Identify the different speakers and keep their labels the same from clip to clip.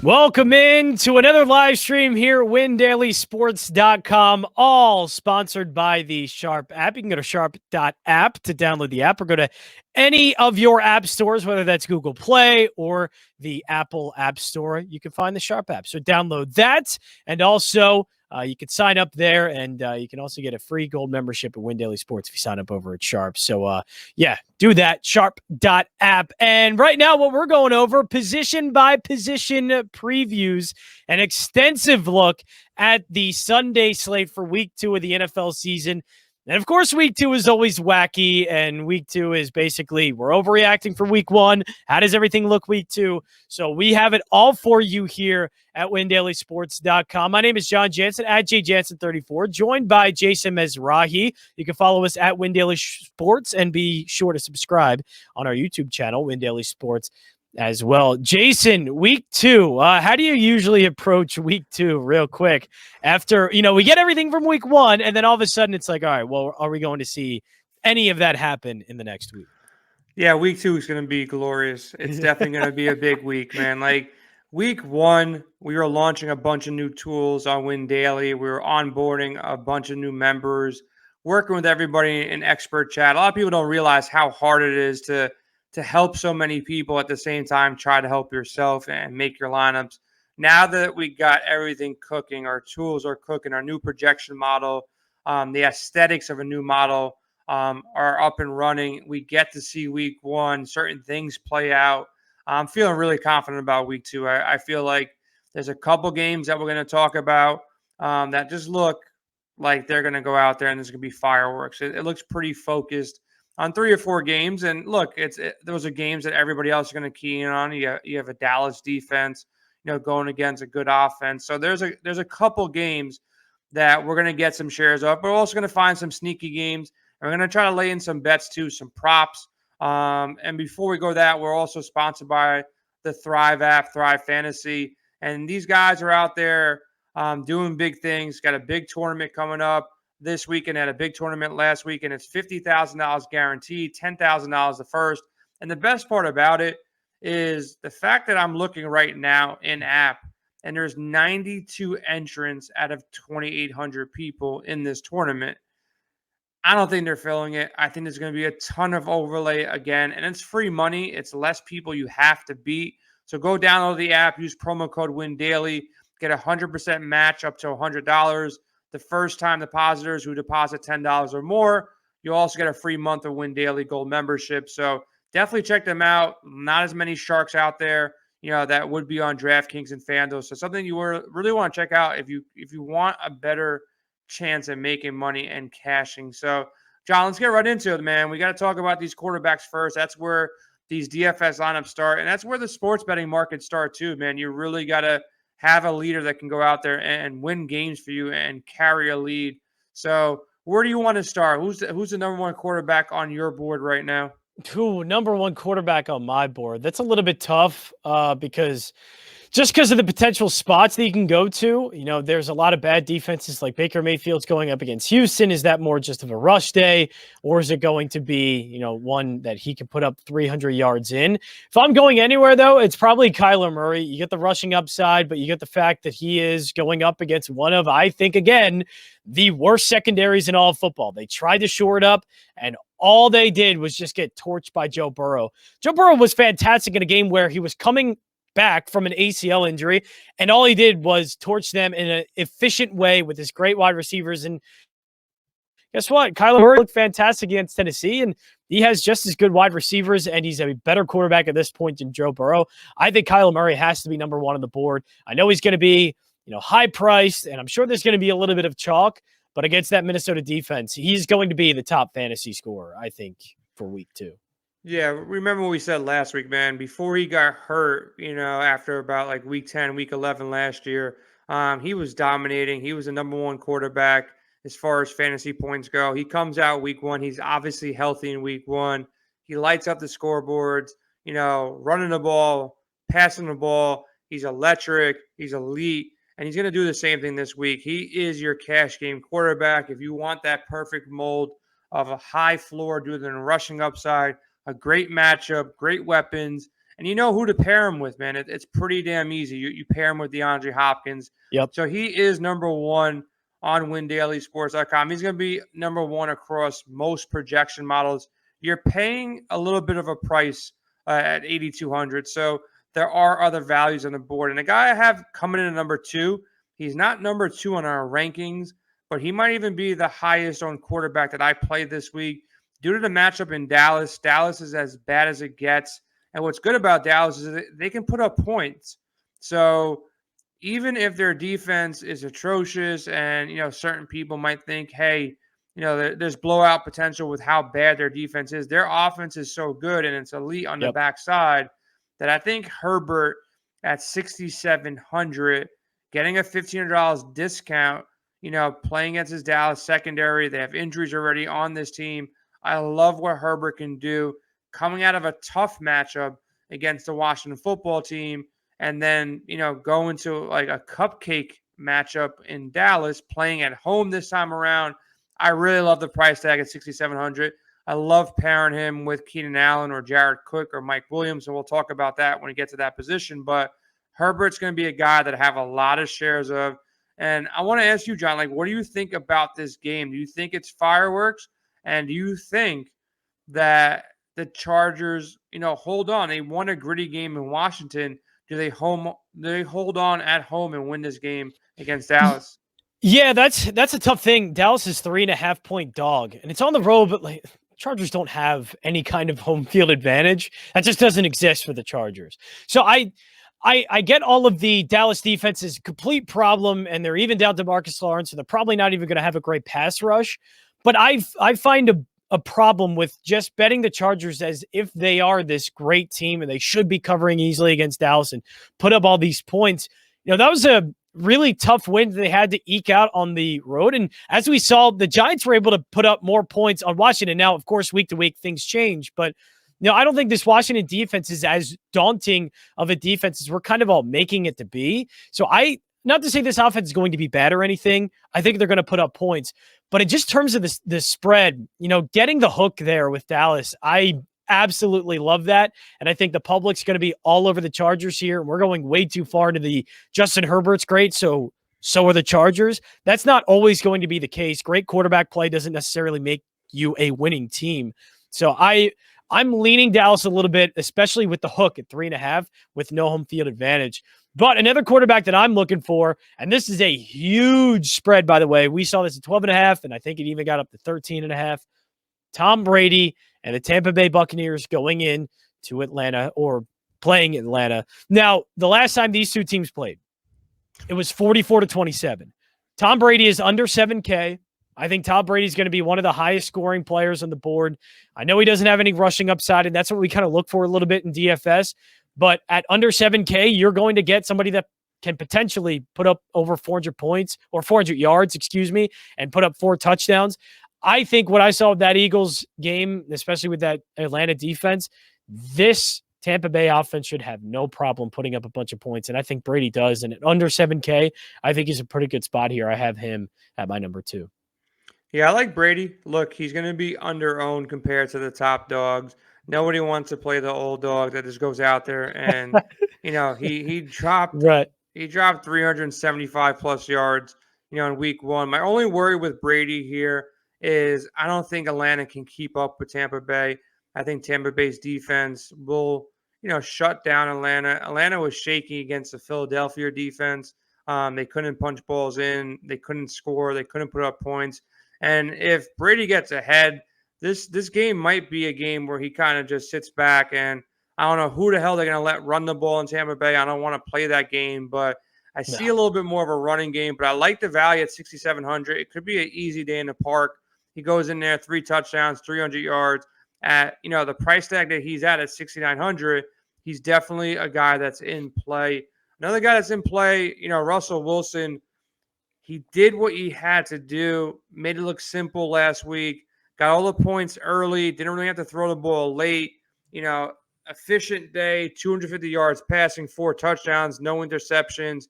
Speaker 1: Welcome in to another live stream here at WinDailySports.com, all sponsored by the Sharp app. You can go to sharp.app to download the app or go to any of your app stores, whether that's Google Play or the Apple App Store. You can find the Sharp app. So download that. And also, you can sign up there, and you can also get a free gold membership at Win Daily Sports if you sign up over at Sharp. So, do that, sharp.app. And right now, what we're going over, position by position previews, an extensive look at the Sunday slate for week 2 of the NFL season. And of course, week 2 is always wacky, and week 2 is basically we're overreacting for week 1. How does everything look week 2? So we have it all for you here at WinDailySports.com. My name is John Jansen, at JJansen34, joined by Jason Mezrahi. You can follow us at WinDailySports and be sure to subscribe on our YouTube channel, WinDailySports, as well. Jason, week 2, how do you usually approach week 2 real quick after, we get everything from week 1 and then all of a sudden it's like, all right, well, are we going to see any of that happen in the next week?
Speaker 2: Yeah, week 2 is going to be glorious. It's definitely going to be a big week, man. Like week 1, we were launching a bunch of new tools on Win Daily. We were onboarding a bunch of new members, working with everybody in expert chat. A lot of people don't realize how hard it is to help so many people at the same time, try to help yourself and make your lineups. Now that we got everything cooking, our tools are cooking, our new projection model, the aesthetics of a new model are up and running. We get to see week 1, certain things play out. I'm feeling really confident about week 2. I feel like there's a couple games that we're going to talk about that just look like they're going to go out there and there's going to be fireworks. It looks pretty focused on 3 or 4 games. And look, those are games that everybody else is going to key in on. You have a Dallas defense, going against a good offense. So there's a couple games that we're going to get some shares of, but we're also going to find some sneaky games. And we're going to try to lay in some bets too, some props. And before we go that, we're also sponsored by the Thrive app, Thrive Fantasy. And these guys are out there doing big things. Got a big tournament coming up this weekend, had a big tournament last week, and it's $50,000 guaranteed, $10,000 the first. And the best part about it is the fact that I'm looking right now in app, and there's 92 entrants out of 2,800 people in this tournament. I don't think they're filling it. I think there's going to be a ton of overlay again, and it's free money. It's less people you have to beat. So go download the app, use promo code WINDAILY, get a 100% match up to $100. The first time depositors who deposit $10 or more, you'll also get a free month of Win Daily Gold membership. So definitely check them out. Not as many sharks out there, that would be on Draftkings and Fanduel. So something you really want to check out if you want a better chance at making money and cashing. So, John, let's get right into it, man. We got to talk about these quarterbacks first. That's where these DFS lineups start, and that's where the sports betting markets start too, man. You really got to have a leader that can go out there and win games for you and carry a lead. So where do you want to start? Who's the number 1 quarterback on your board right now?
Speaker 1: Number 1 quarterback on my board. That's a little bit tough because of the potential spots that you can go to. There's a lot of bad defenses like Baker Mayfield's going up against Houston. Is that more just of a rush day, or is it going to be, one that he can put up 300 yards in? If I'm going anywhere, though, it's probably Kyler Murray. You get the rushing upside, but you get the fact that he is going up against one of, I think, again, the worst secondaries in all of football. They tried to shore it up, and all they did was just get torched by Joe Burrow. Joe Burrow was fantastic in a game where he was coming back from an ACL injury, and all he did was torch them in an efficient way with his great wide receivers. And guess what? Kyler Murray looked fantastic against Tennessee, and he has just as good wide receivers, and he's a better quarterback at this point than Joe Burrow. I think Kyler Murray has to be number 1 on the board. I know he's going to be, high priced, and I'm sure there's going to be a little bit of chalk, but against that Minnesota defense, he's going to be the top fantasy scorer, I think, for week 2.
Speaker 2: Yeah, remember what we said last week, man. Before he got hurt, after about like week 10, week 11 last year, he was dominating. He was the number 1 quarterback as far as fantasy points go. He comes out week 1. He's obviously healthy in week 1. He lights up the scoreboards, running the ball, passing the ball. He's electric. He's elite. And he's going to do the same thing this week. He is your cash game quarterback. If you want that perfect mold of a high floor due to the rushing upside, a great matchup, great weapons, And you know who to pair him with, man. It's pretty damn easy. You pair him with DeAndre Hopkins.
Speaker 1: Yep.
Speaker 2: So he is number one on WinDailySports.com. He's going to be number one across most projection models. You're paying a little bit of a price at 8,200. So there are other values on the board. And the guy I have coming in at number two, he's not number two on our rankings, but he might even be the highest on quarterback that I played this week. Due to the matchup in Dallas, Dallas is as bad as it gets. And what's good about Dallas is that they can put up points. So even if their defense is atrocious and, certain people might think, hey, there's blowout potential with how bad their defense is, their offense is so good and it's elite on the backside that I think Herbert at 6,700, getting a $1,500 discount, playing against his Dallas secondary. They have injuries already on this team. I love what Herbert can do coming out of a tough matchup against the Washington football team. And then, go into like a cupcake matchup in Dallas, playing at home this time around. I really love the price tag at 6,700. I love pairing him with Keenan Allen or Jared Cook or Mike Williams, and we'll talk about that when we get to that position. But Herbert's going to be a guy that I have a lot of shares of. And I want to ask you, John, what do you think about this game? Do you think it's fireworks? And do you think that the Chargers, hold on? They won a gritty game in Washington. Do they hold on at home and win this game against Dallas?
Speaker 1: Yeah, that's a tough thing. Dallas is 3.5-point dog, and it's on the road, but Chargers don't have any kind of home field advantage. That just doesn't exist for the Chargers. So I get all of the Dallas defense's complete problem, and they're even down to Marcus Lawrence, so they're probably not even going to have a great pass rush. But I find a problem with just betting the Chargers as if they are this great team and they should be covering easily against Dallas and put up all these points. That was a really tough win they had to eke out on the road. And as we saw, the Giants were able to put up more points on Washington. Now, of course, week to week, things change. But, I don't think this Washington defense is as daunting of a defense as we're kind of all making it to be. So not to say this offense is going to be bad or anything. I think they're going to put up points. But in just terms of the spread, getting the hook there with Dallas, I absolutely love that. And I think the public's going to be all over the Chargers here. We're going way too far into the Justin Herbert's great, so are the Chargers. That's not always going to be the case. Great quarterback play doesn't necessarily make you a winning team. So I'm leaning Dallas a little bit, especially with the hook at 3.5 with no home field advantage. But another quarterback that I'm looking for, and this is a huge spread, by the way. We saw this at 12.5, and I think it even got up to 13.5. Tom Brady and the Tampa Bay Buccaneers going in to Atlanta or playing Atlanta. Now, the last time these two teams played, it was 44-27. Tom Brady is under 7K. I think Tom Brady is going to be one of the highest scoring players on the board. I know he doesn't have any rushing upside, and that's what we kind of look for a little bit in DFS. But at under 7K, you're going to get somebody that can potentially put up over 400 points or 400 yards, and put up 4 touchdowns. I think what I saw of that Eagles game, especially with that Atlanta defense, this Tampa Bay offense should have no problem putting up a bunch of points. And I think Brady does. And at under 7K, I think he's a pretty good spot here. I have him at my number 2.
Speaker 2: Yeah, I like Brady. Look, he's going to be under-owned compared to the top dogs. Nobody wants to play the old dog that just goes out there and, he dropped
Speaker 1: Right.
Speaker 2: He dropped 375 plus yards, in week one. My only worry with Brady here is I don't think Atlanta can keep up with Tampa Bay. I think Tampa Bay's defense will, shut down Atlanta. Atlanta was shaky against the Philadelphia defense. They couldn't punch balls in. They couldn't score. They couldn't put up points. And if Brady gets ahead, this game might be a game where he kind of just sits back and I don't know who the hell they're going to let run the ball in Tampa Bay. I don't want to play that game, but I see a little bit more of a running game. But I like the value at 6,700. It could be an easy day in the park. He goes in there, 3 touchdowns, 300 yards. At the price tag that he's at 6,900, he's definitely a guy that's in play. Another guy that's in play, Russell Wilson. He did what he had to do, made it look simple last week, got all the points early, didn't really have to throw the ball late. Efficient day, 250 yards passing, 4 touchdowns, no interceptions,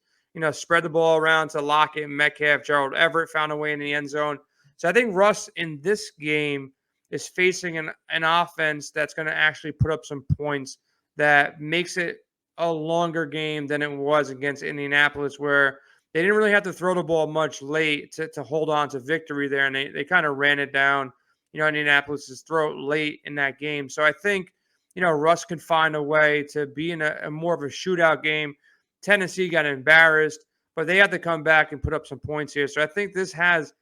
Speaker 2: spread the ball around to Lockett, Metcalf, Gerald Everett found a way in the end zone. So I think Russ in this game is facing an offense that's going to actually put up some points that makes it a longer game than it was against Indianapolis, where they didn't really have to throw the ball much late to hold on to victory there. And they kind of ran it down, Indianapolis's throat late in that game. So I think, Russ can find a way to be in a more of a shootout game. Tennessee got embarrassed, but they had to come back and put up some points here. So I think this has,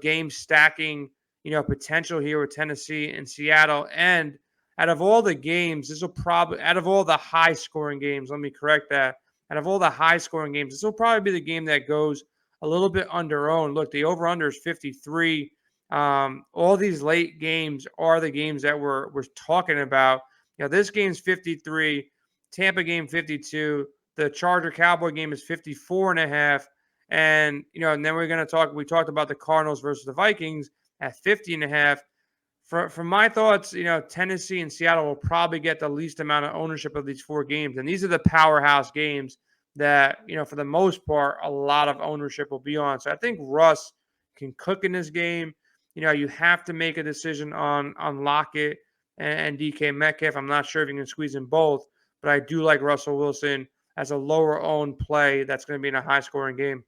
Speaker 2: game stacking, potential here with Tennessee and Seattle. And out of all the games, this will probably, out of all the high scoring games, let me correct that. Out of all the high scoring games, this will probably be the game that goes a little bit under owned. Look, the over under is 53. All these late games are the games that we're talking about. This game's 53, Tampa game 52, the Charger Cowboy game is 54.5. And, and then we're going to we talked about the Cardinals versus the Vikings at 50.5. From my thoughts, Tennessee and Seattle will probably get the least amount of ownership of these 4 games. And these are the powerhouse games that, for the most part, a lot of ownership will be on. So I think Russ can cook in this game. You have to make a decision on Lockett and DK Metcalf. I'm not sure if you can squeeze in both, but I do like Russell Wilson as a lower owned play that's going to be in a high scoring game.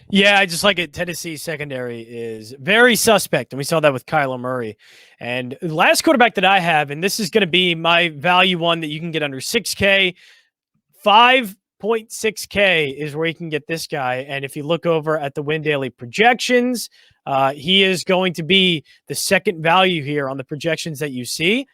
Speaker 1: Yeah, I just like it. Tennessee's secondary is very suspect, and we saw that with Kyler Murray. And the last quarterback that I have, and this is going to be my value one that you can get under 6K, 5.6K is where you can get this guy. And if you look over at the Win Daily projections, he is going to be the second value here on the projections that you see.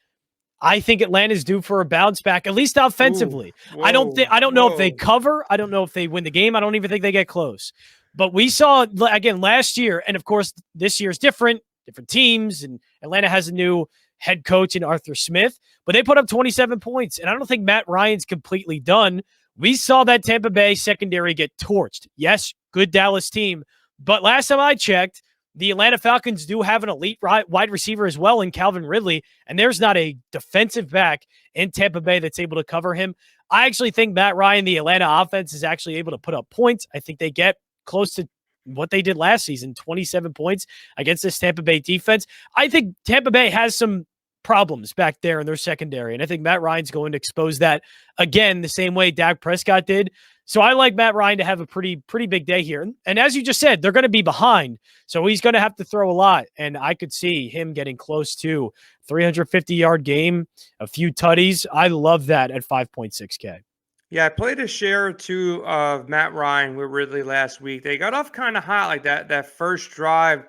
Speaker 1: I think Atlanta's due for a bounce back, at least offensively. I don't know if they cover. I don't know if they win the game. I don't even think they get close. But we saw, again, last year, and of course, this year is different teams, and Atlanta has a new head coach in Arthur Smith, but they put up 27 points, and I don't think Matt Ryan's completely done. We saw that Tampa Bay secondary get torched. Yes, good Dallas team, but last time I checked, the Atlanta Falcons do have an elite wide receiver as well in Calvin Ridley, and there's not a defensive back in Tampa Bay that's able to cover him. I actually think Matt Ryan, the Atlanta offense, is actually able to put up points. I think they get close to what they did last season, 27 points against this Tampa Bay defense. I think Tampa Bay has some problems back there in their secondary, and I think Matt Ryan's going to expose that again the same way Dak Prescott did. So I like Matt Ryan to have a pretty big day here. And as you just said, they're going to be behind, so he's going to have to throw a lot, and I could see him getting close to 350-yard game, a few tutties. I love that at 5.6K.
Speaker 2: Yeah, I played a share or two of Matt Ryan with Ridley last week. They got off kind of hot, like that first drive.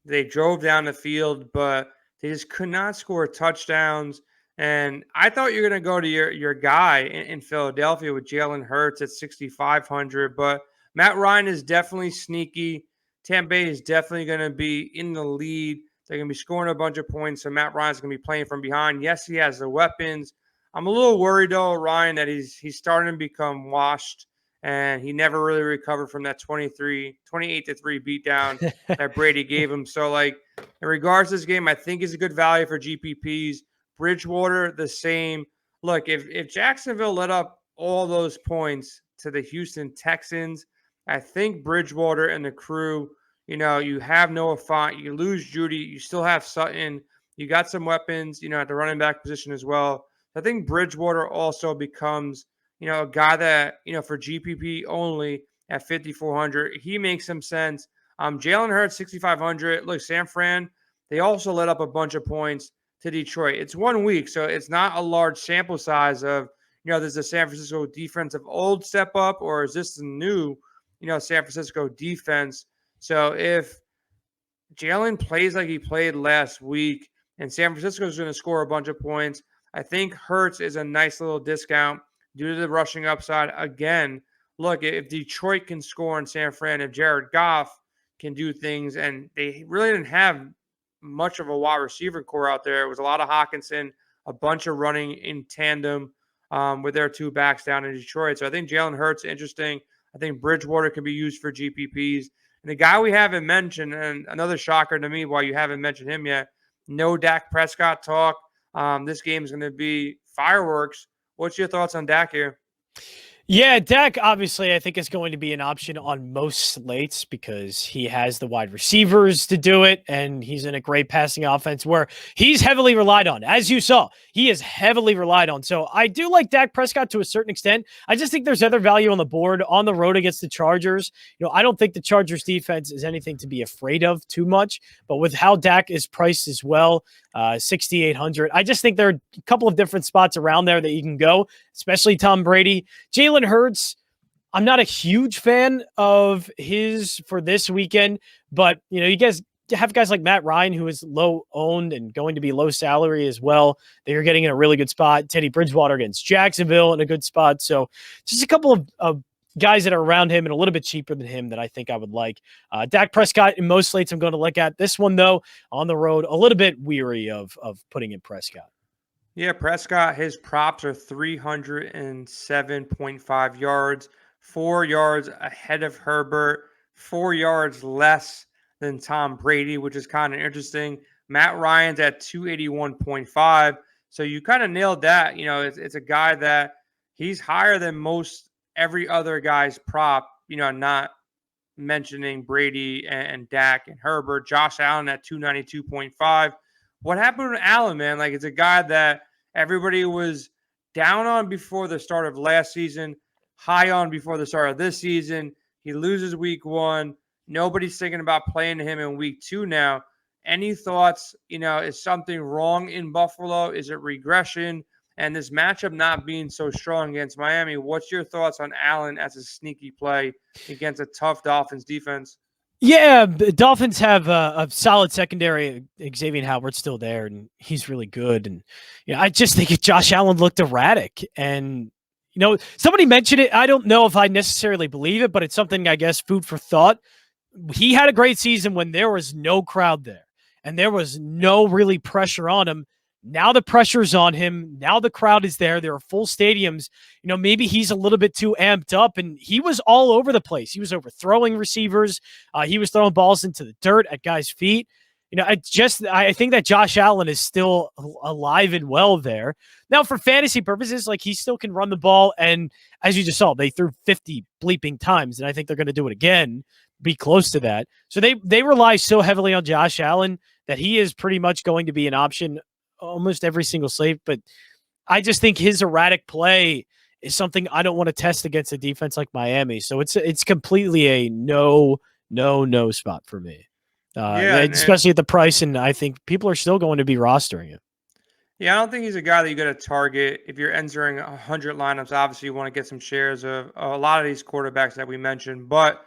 Speaker 2: They drove down the field, but they just could not score touchdowns. And I thought you were going to go to your guy in Philadelphia with Jalen Hurts at 6,500. But Matt Ryan is definitely sneaky. Tampa Bay is definitely going to be in the lead. They're going to be scoring a bunch of points. So Matt Ryan's going to be playing from behind. Yes, he has the weapons. I'm a little worried, though, Ryan, that he's starting to become washed. And he never really recovered from that 28-3 beatdown that Brady gave him. So, in regards to this game, I think is a good value for GPPs. Bridgewater, the same. Look, if Jacksonville let up all those points to the Houston Texans, I think Bridgewater and the crew, you have Noah Fant, you lose Judy, you still have Sutton, you got some weapons, at the running back position as well. I think Bridgewater also becomes, a guy that, for GPP only at 5,400, he makes some sense. Jalen Hurts, 6,500. Look, San Fran, they also let up a bunch of points to Detroit. It's 1 week, so it's not a large sample size of, does the San Francisco defensive old step up, or is this the new, San Francisco defense? So if Jalen plays like he played last week and San Francisco is going to score a bunch of points, I think Hurts is a nice little discount due to the rushing upside. Again, look, if Detroit can score in San Fran, if Jared Goff can do things, and they really didn't have much of a wide receiver core out there. It was a lot of Hawkinson, a bunch of running in tandem with their 2 backs down in Detroit. So I think Jalen Hurts is interesting. I think Bridgewater can be used for GPPs. And the guy we haven't mentioned, and another shocker to me while you haven't mentioned him yet, no Dak Prescott talk. This game is going to be fireworks. What's your thoughts on Dak here?
Speaker 1: Yeah, Dak obviously I think is going to be an option on most slates because he has the wide receivers to do it, and he's in a great passing offense where he's heavily relied on. As you saw, he is heavily relied on. So I do like Dak Prescott to a certain extent. I just think there's other value on the board on the road against the Chargers. I don't think the Chargers defense is anything to be afraid of too much, but with how Dak is priced as well, 6,800, I just think there are a couple of different spots around there that you can go, especially Tom Brady. Jalen Hurts, I'm not a huge fan of his for this weekend, but you guys have guys like Matt Ryan, who is low owned and going to be low salary as well, that you're getting in a really good spot. Teddy Bridgewater against Jacksonville in a good spot. So just a couple of guys that are around him and a little bit cheaper than him that I think I would like. Dak Prescott in most slates I'm going to look at. This one, though, on the road, a little bit weary of putting in Prescott.
Speaker 2: Yeah, Prescott, his props are 307.5 yards, 4 yards ahead of Herbert, 4 yards less than Tom Brady, which is kind of interesting. Matt Ryan's at 281.5. So you kind of nailed that. It's a guy that he's higher than most every other guy's prop, not mentioning Brady and Dak and Herbert. Josh Allen at 292.5. What happened to Allen, man? Like, it's a guy that everybody was down on before the start of last season, high on before the start of this season. He loses week 1. Nobody's thinking about playing him in week 2 now. Any thoughts? Is something wrong in Buffalo? Is it regression? And this matchup not being so strong against Miami, what's your thoughts on Allen as a sneaky play against a tough Dolphins defense?
Speaker 1: Yeah, the Dolphins have a solid secondary. Xavier Howard's still there, and he's really good. And I just think Josh Allen looked erratic. And somebody mentioned it. I don't know if I necessarily believe it, but it's something, I guess, food for thought. He had a great season when there was no crowd there, and there was no really pressure on him. Now the pressure's on him. Now the crowd is there. There are full stadiums. Maybe he's a little bit too amped up, and he was all over the place. He was overthrowing receivers. He was throwing balls into the dirt at guys' feet. I think that Josh Allen is still alive and well there. Now, for fantasy purposes, like, he still can run the ball, and as you just saw, they threw 50 bleeping times, and I think they're going to do it again, be close to that. So they rely so heavily on Josh Allen that he is pretty much going to be an option almost every single slate, but I just think his erratic play is something I don't want to test against a defense like Miami. So it's completely a no spot for me. Especially at the price, and I think people are still going to be rostering him.
Speaker 2: Yeah, I don't think he's a guy that you got to target if you're entering 100 lineups. Obviously, you want to get some shares of a lot of these quarterbacks that we mentioned, but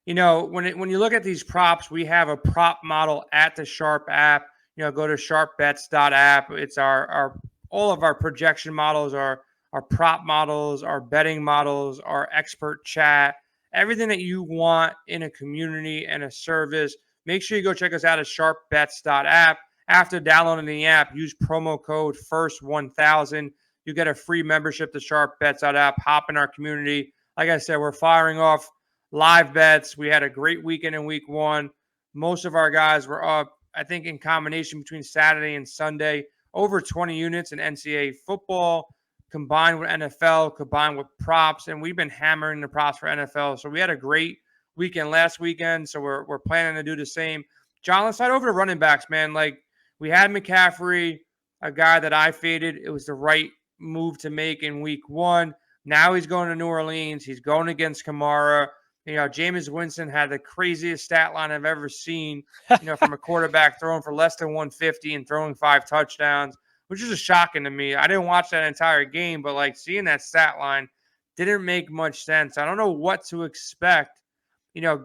Speaker 2: when you look at these props, we have a prop model at the Sharp app. Go to sharpbets.app. It's our all of our projection models, our prop models, our betting models, our expert chat, everything that you want in a community and a service. Make sure you go check us out at sharpbets.app. After downloading the app, use promo code FIRST1000. You get a free membership to sharpbets.app. Hop in our community. Like I said, we're firing off live bets. We had a great weekend in week 1. Most of our guys were up, I think, in combination between Saturday and Sunday, over 20 units in NCAA football, combined with NFL, combined with props. And we've been hammering the props for NFL. So we had a great weekend last weekend. So we're planning to do the same. John, let's slide over to running backs, man. Like, we had McCaffrey, a guy that I faded. It was the right move to make in week 1. Now he's going to New Orleans. He's going against Kamara. Jameis Winston had the craziest stat line I've ever seen, from a quarterback throwing for less than 150 and throwing 5 touchdowns, which is just shocking to me. I didn't watch that entire game, but like, seeing that stat line didn't make much sense. I don't know what to expect,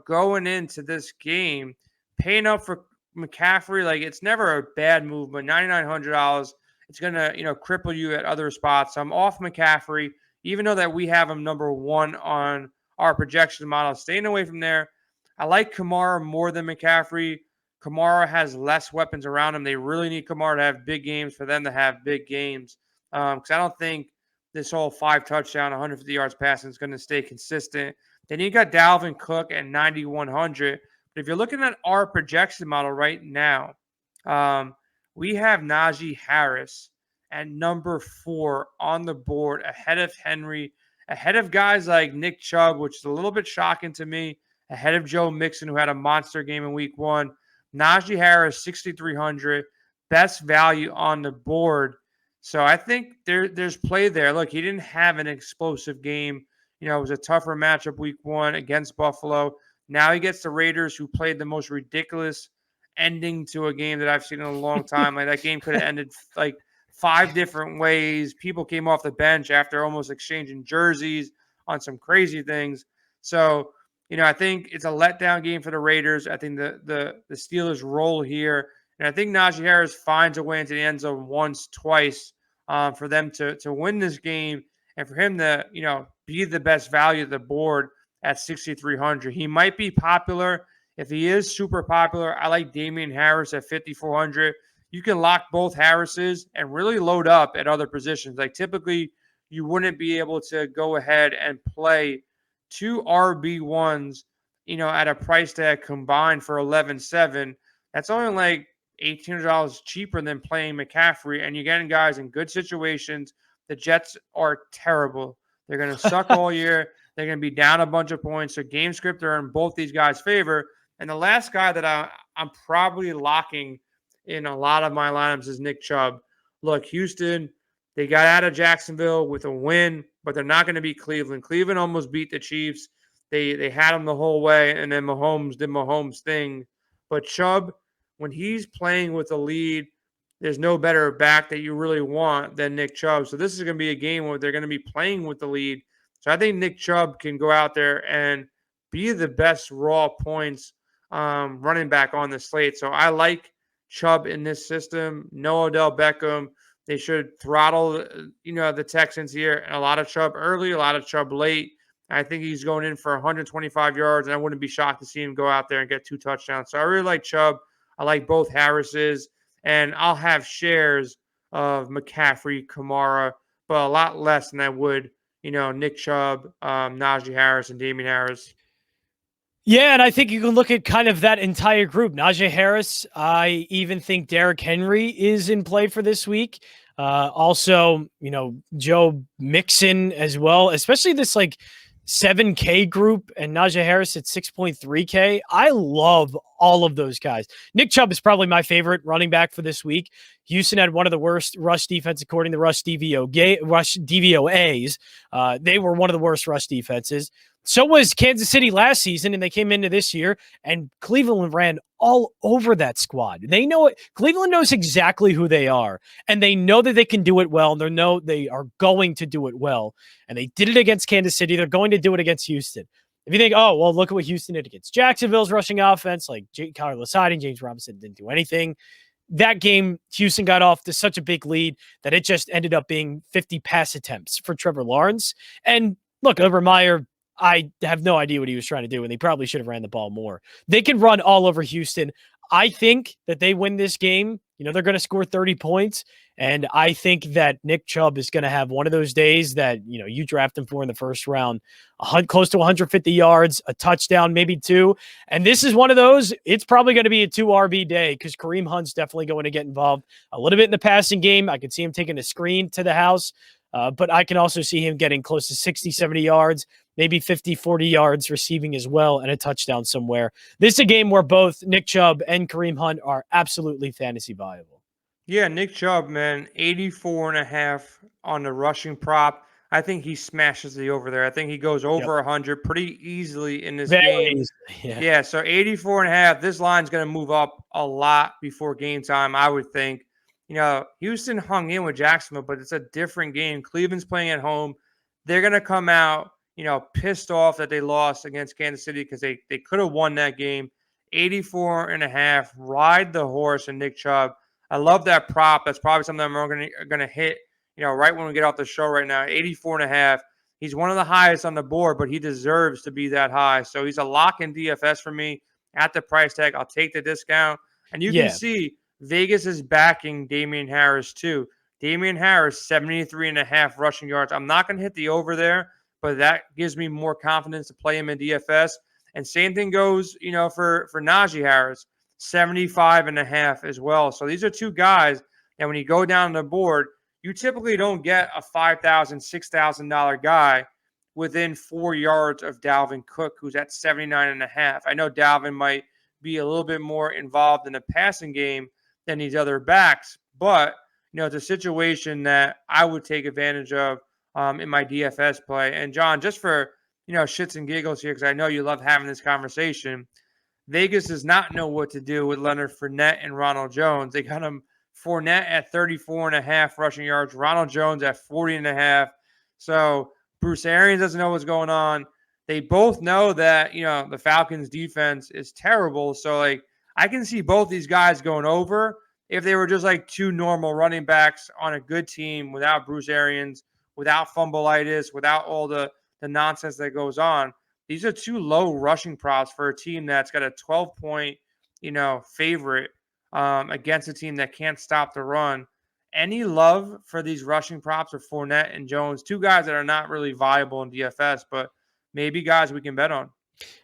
Speaker 2: going into this game. Paying up for McCaffrey, like, it's never a bad move, but $9,900, it's going to, cripple you at other spots. So I'm off McCaffrey, even though that we have him number 1 on our projection model, staying away from there. I like Kamara more than McCaffrey. Kamara has less weapons around him. They really need Kamara to have big games for them to have big games. Because I don't think this whole 5 touchdown, 150 yards passing is going to stay consistent. Then you got Dalvin Cook at 9,100. But if you're looking at our projection model right now, we have Najee Harris at number 4 on the board, ahead of Henry, ahead of guys like Nick Chubb, which is a little bit shocking to me, ahead of Joe Mixon, who had a monster game in week 1. Najee Harris, 6,300, best value on the board. So I think there's play there. Look, he didn't have an explosive game. It was a tougher matchup week 1 against Buffalo. Now he gets the Raiders, who played the most ridiculous ending to a game that I've seen in a long time. Like, that game could have ended like 5 different ways. People came off the bench after almost exchanging jerseys on some crazy things. So, I think it's a letdown game for the Raiders. I think the Steelers roll here. And I think Najee Harris finds a way into the end zone once, twice for them to win this game and for him to, be the best value of the board at 6,300. He might be popular. If he is super popular, I like Damian Harris at 5,400. You can lock both Harrises and really load up at other positions. Like, typically, you wouldn't be able to go ahead and play 2 RB1s, at a price tag combined for 11.7. That's only like $1,800 cheaper than playing McCaffrey, and you're getting guys in good situations. The Jets are terrible. They're going to suck all year. They're going to be down a bunch of points. So game script are in both these guys' favor. And the last guy that I'm probably locking in a lot of my lineups is Nick Chubb. Look, Houston, they got out of Jacksonville with a win, but they're not going to beat Cleveland. Cleveland almost beat the Chiefs. They had them the whole way, and then Mahomes did Mahomes' thing. But Chubb, when he's playing with a lead, there's no better back that you really want than Nick Chubb. So this is going to be a game where they're going to be playing with the lead. So I think Nick Chubb can go out there and be the best raw points running back on the slate. So I like Chubb in this system. No Odell Beckham. They should throttle, the Texans here. A lot of Chubb early, a lot of Chubb late. I think he's going in for 125 yards, and I wouldn't be shocked to see him go out there and get 2 touchdowns. So I really like Chubb. I like both Harrises. And I'll have shares of McCaffrey, Kamara, but a lot less than I would, Nick Chubb, Najee Harris, and Damian Harris.
Speaker 1: Yeah, and I think you can look at kind of that entire group. Najee Harris, I even think Derrick Henry is in play for this week. Also, Joe Mixon as well, especially this like 7K group and Najee Harris at 6.3K. I love all of those guys. Nick Chubb is probably my favorite running back for this week. Houston had one of the worst rush defense according to rush DVOAs. They were one of the worst rush defenses. So was Kansas City last season, and they came into this year, and Cleveland ran all over that squad. They know it. Cleveland knows exactly who they are, and they know that they can do it well, and they know they are going to do it well. And they did it against Kansas City. They're going to do it against Houston. If you think, oh, well, look at what Houston did against Jacksonville's rushing offense, like Carlos Hyde and James Robinson didn't do anything. That game, Houston got off to such a big lead that it just ended up being 50 pass attempts for Trevor Lawrence. And look, Urban Meyer, I have no idea what he was trying to do, and they probably should have ran the ball more. They can run all over Houston. I think that they win this game. They're going to score 30 points, and I think that Nick Chubb is going to have one of those days that, you draft him for in the first round, close to 150 yards, a touchdown, maybe 2. And this is one of those, it's probably going to be a 2 RB day because Kareem Hunt's definitely going to get involved a little bit in the passing game. I could see him taking a screen to the house, but I can also see him getting close to 60, 70 yards, maybe 50, 40 yards receiving as well, and a touchdown somewhere. This is a game where both Nick Chubb and Kareem Hunt are absolutely fantasy viable.
Speaker 2: Yeah, Nick Chubb, man, 84.5 on the rushing prop. I think he smashes the over there. I think he goes over 100 pretty easily in this game.
Speaker 1: Easily,
Speaker 2: yeah, so 84.5. This line's going to move up a lot before game time, I would think. Houston hung in with Jacksonville, but it's a different game. Cleveland's playing at home. They're going to come out, pissed off that they lost against Kansas City because they could have won that game. 84.5. Ride the horse and Nick Chubb. I love that prop. That's probably something I'm going to hit, right when we get off the show right now. 84.5. He's one of the highest on the board, but he deserves to be that high. So he's a lock in DFS for me at the price tag. I'll take the discount. And you can see Vegas is backing Damian Harris too. Damian Harris, 73.5 rushing yards. I'm not going to hit the over there, but that gives me more confidence to play him in DFS. And same thing goes, for Najee Harris, 75.5 as well. So these are two guys that when you go down the board, you typically don't get a $5,000, $6,000 guy within 4 yards of Dalvin Cook, who's at 79.5. I know Dalvin might be a little bit more involved in the passing game than these other backs, but it's a situation that I would take advantage of in my DFS play. And John, just for shits and giggles here, because I know you love having this conversation, Vegas does not know what to do with Leonard Fournette and Ronald Jones. They got him Fournette at 34.5 rushing yards, Ronald Jones at 40.5. So Bruce Arians doesn't know what's going on. They both know that, the Falcons defense is terrible. So, like, I can see both these guys going over if they were just like two normal running backs on a good team without Bruce Arians, without fumbleitis, without all the nonsense that goes on. These are two low rushing props for a team that's got a 12-point, favorite against a team that can't stop the run. Any love for these rushing props for Fournette and Jones, two guys that are not really viable in DFS, but maybe guys we can bet on?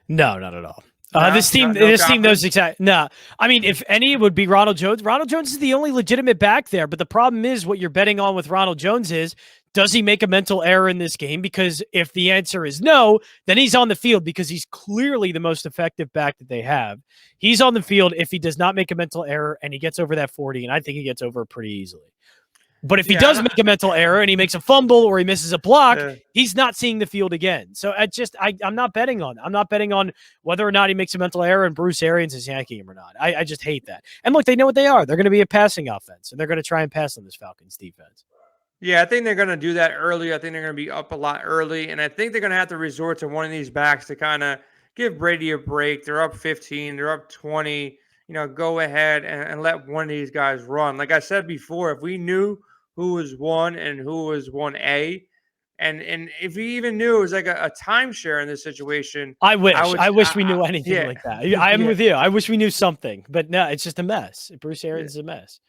Speaker 1: No, not at all.
Speaker 2: No,
Speaker 1: this team knows exactly. No, I mean, if any, it would be Ronald Jones. Ronald Jones is the only legitimate back there, but the problem is what you're betting on with Ronald Jones is, does he make a mental error in this game? Because if the answer is no, then he's on the field because he's clearly the most effective back that they have. He's on the field if he does not make a mental error and he gets over that 40, and I think he gets over pretty easily. But if he does make a mental error and he makes a fumble or he misses a block, he's not seeing the field again. So I'm not betting on it. I'm not betting on whether or not he makes a mental error and Bruce Arians is yanking him or not. I just hate that. And look, they know what they are. They're going to be a passing offense, and they're going to try and pass on this Falcons defense.
Speaker 2: Yeah, I think they're going to do that early. I think they're going to be up a lot early, and I think they're going to have to resort to one of these backs to kind of give Brady a break. They're up 15. They're up 20. Go ahead and let one of these guys run. Like I said before, if we knew who was 1 and who was 1A. And if we even knew it was like a timeshare in this situation.
Speaker 1: I wish we knew anything like that. I'm with you. I wish we knew something. But no, it's just a mess. Bruce Arians is a mess.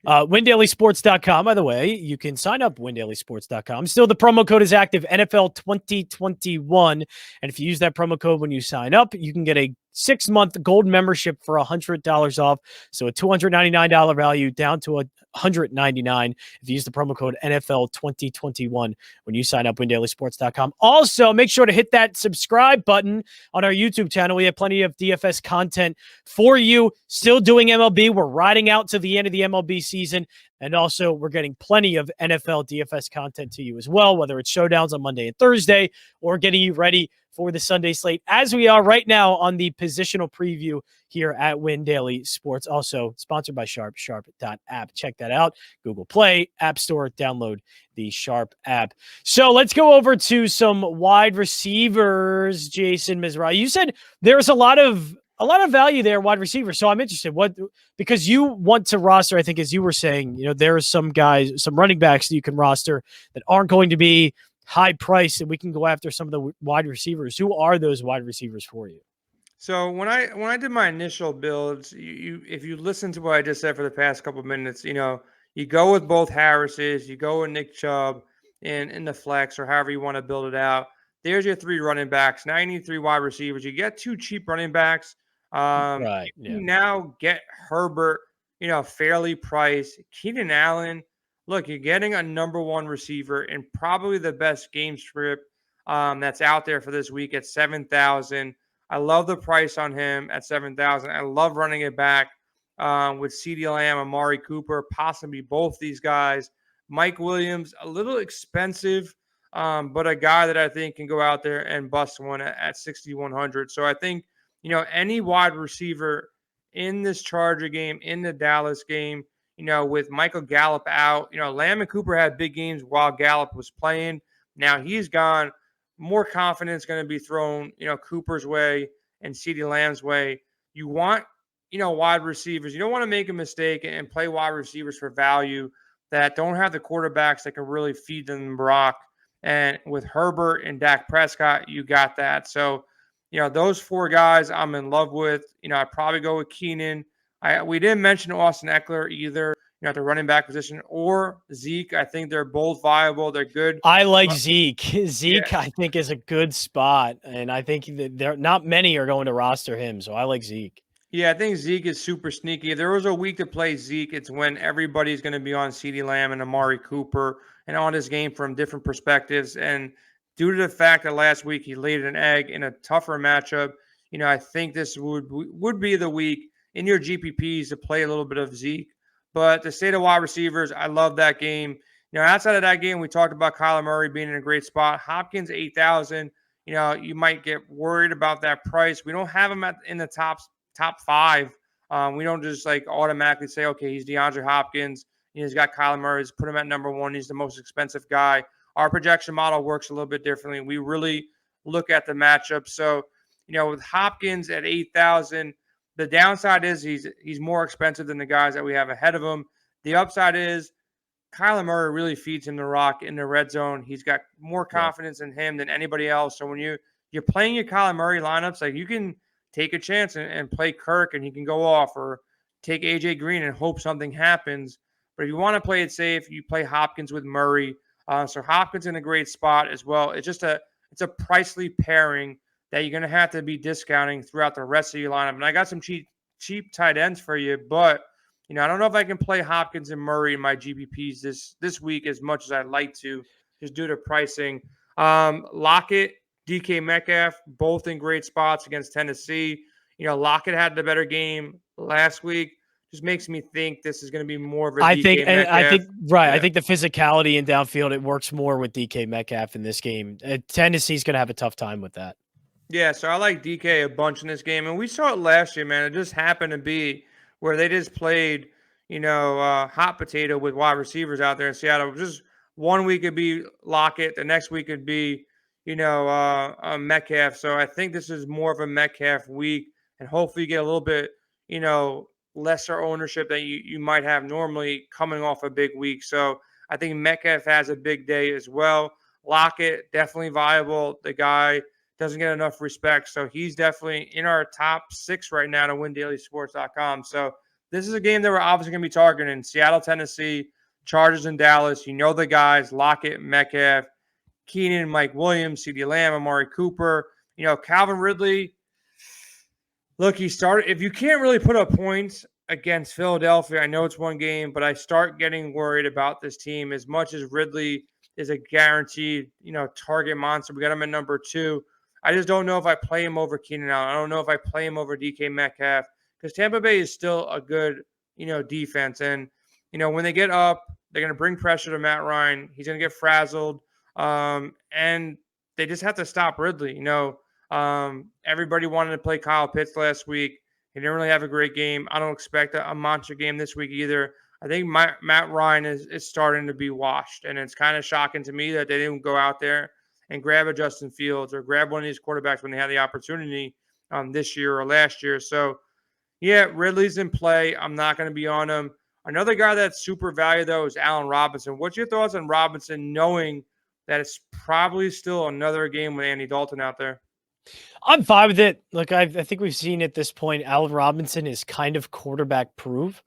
Speaker 1: WinDailySports.com, by the way, you can sign up WinDailySports.com. Still, the promo code is active, NFL 2021. And if you use that promo code when you sign up, you can get a 6-month gold membership for $100 off. So a $299 value down to $199 if you use the promo code NFL 2021 when you sign up WinDailySports.com. Also, make sure to hit that subscribe button on our YouTube channel. We have plenty of DFS content for you. Still doing MLB. We're riding out to the end of the MLB season. And also, we're getting plenty of NFL DFS content to you as well, whether it's showdowns on Monday and Thursday or getting you ready for the Sunday slate, as we are right now on the positional preview here at Win Daily Sports. Also sponsored by Sharp, sharp.app. Check that out. Google Play, App Store, download the Sharp app. So let's go over to some wide receivers, Jason Mezrahi. You said there's a lot of value there, wide receiver. So I'm interested. Because you want to roster, I think, as you were saying, there are some guys, some running backs that you can roster that aren't going to be high price, and we can go after some of the wide receivers. Who are those wide receivers for you?
Speaker 2: So when I did my initial builds, if you listen to what I just said for the past couple of minutes, you go with both Harrises, you go with Nick Chubb in the flex or however you want to build it out. There's your 3 running backs. Now you need 3 wide receivers. You get 2 cheap running backs.
Speaker 1: Right.
Speaker 2: You now get Herbert, fairly priced. Keenan Allen. Look, you're getting a number 1 receiver in probably the best game script that's out there for this week at 7,000. I love the price on him at 7,000. I love running it back with CeeDee Lamb, Amari Cooper, possibly both these guys. Mike Williams, a little expensive, but a guy that I think can go out there and bust one at 6,100. So I think, any wide receiver in this Charger game, in the Dallas game, with Michael Gallup out, Lamb and Cooper had big games while Gallup was playing. Now he's gone. More confidence going to be thrown, Cooper's way and CeeDee Lamb's way. You want, wide receivers. You don't want to make a mistake and play wide receivers for value that don't have the quarterbacks that can really feed them Brock. And with Herbert and Dak Prescott, you got that. So, those 4 guys I'm in love with. I'd probably go with Keenan. We didn't mention Austin Eckler either, at the running back position, or Zeke. I think they're both viable. They're good.
Speaker 1: I like Zeke. Zeke, yeah. I think, is a good spot, and I think that there not many are going to roster him, so I like Zeke.
Speaker 2: Yeah, I think Zeke is super sneaky. If there was a week to play Zeke, it's when everybody's going to be on CeeDee Lamb and Amari Cooper and on his game from different perspectives. And due to the fact that last week he laid an egg in a tougher matchup. I think this would be the week in your GPPs to play a little bit of Zeke. But the state of wide receivers, I love that game. Outside of that game, we talked about Kyler Murray being in a great spot. Hopkins, 8,000. You might get worried about that price. We don't have him in the top five. We don't just like automatically say, okay, he's DeAndre Hopkins. He's got Kyler Murray. Just put him at number one. He's the most expensive guy. Our projection model works a little bit differently. We really look at the matchup. So, with Hopkins at 8,000, the downside is he's more expensive than the guys that we have ahead of him. The upside is Kyler Murray really feeds him the rock in the red zone. He's got more confidence in him than anybody else. So when you're playing your Kyler Murray lineups, like you can take a chance and play Kirk and he can go off, or take AJ Green and hope something happens. But if you want to play it safe, you play Hopkins with Murray. So Hopkins in a great spot as well. It's a pricely pairing that you're going to have to be discounting throughout the rest of your lineup. And I got some cheap tight ends for you, but I don't know if I can play Hopkins and Murray in my GPPs this week as much as I'd like to, just due to pricing. Lockett, DK Metcalf, both in great spots against Tennessee. Lockett had the better game last week. Just makes me think this is going to be more of a DK Metcalf.
Speaker 1: I think right.
Speaker 2: Yeah.
Speaker 1: I think the physicality in downfield, it works more with DK Metcalf in this game. Tennessee's going to have a tough time with that.
Speaker 2: Yeah, so I like DK a bunch in this game. And we saw it last year, man. It just happened to be where they just played, hot potato with wide receivers out there in Seattle. Just one week it'd be Lockett. The next week it'd be, Metcalf. So I think this is more of a Metcalf week. And hopefully you get a little bit, lesser ownership that you might have normally coming off a big week. So I think Metcalf has a big day as well. Lockett, definitely viable. The guy doesn't get enough respect. So he's definitely in our top 6 right now to WinDailySports.com. So this is a game that we're obviously going to be targeting. Seattle, Tennessee, Chargers in Dallas. The guys, Lockett, Metcalf, Keenan, Mike Williams, CeeDee Lamb, Amari Cooper. Calvin Ridley. Look, he started. If you can't really put up points against Philadelphia, I know it's one game, but I start getting worried about this team. As much as Ridley is a guaranteed, target monster, we got him at number 2. I just don't know if I play him over Keenan Allen. I don't know if I play him over DK Metcalf, because Tampa Bay is still a good, defense. And, when they get up, they're going to bring pressure to Matt Ryan. He's going to get frazzled. And they just have to stop Ridley. Everybody wanted to play Kyle Pitts last week. He didn't really have a great game. I don't expect a monster game this week either. I think Matt Ryan is starting to be washed. And it's kind of shocking to me that they didn't go out there and grab a Justin Fields or grab one of these quarterbacks when they had the opportunity this year or last year. So, yeah, Ridley's in play. I'm not going to be on him. Another guy that's super valued, though, is Allen Robinson. What's your thoughts on Robinson, knowing that it's probably still another game with Andy Dalton out there?
Speaker 1: I'm fine with it. Look, I think we've seen at this point, Allen Robinson is kind of quarterback proof.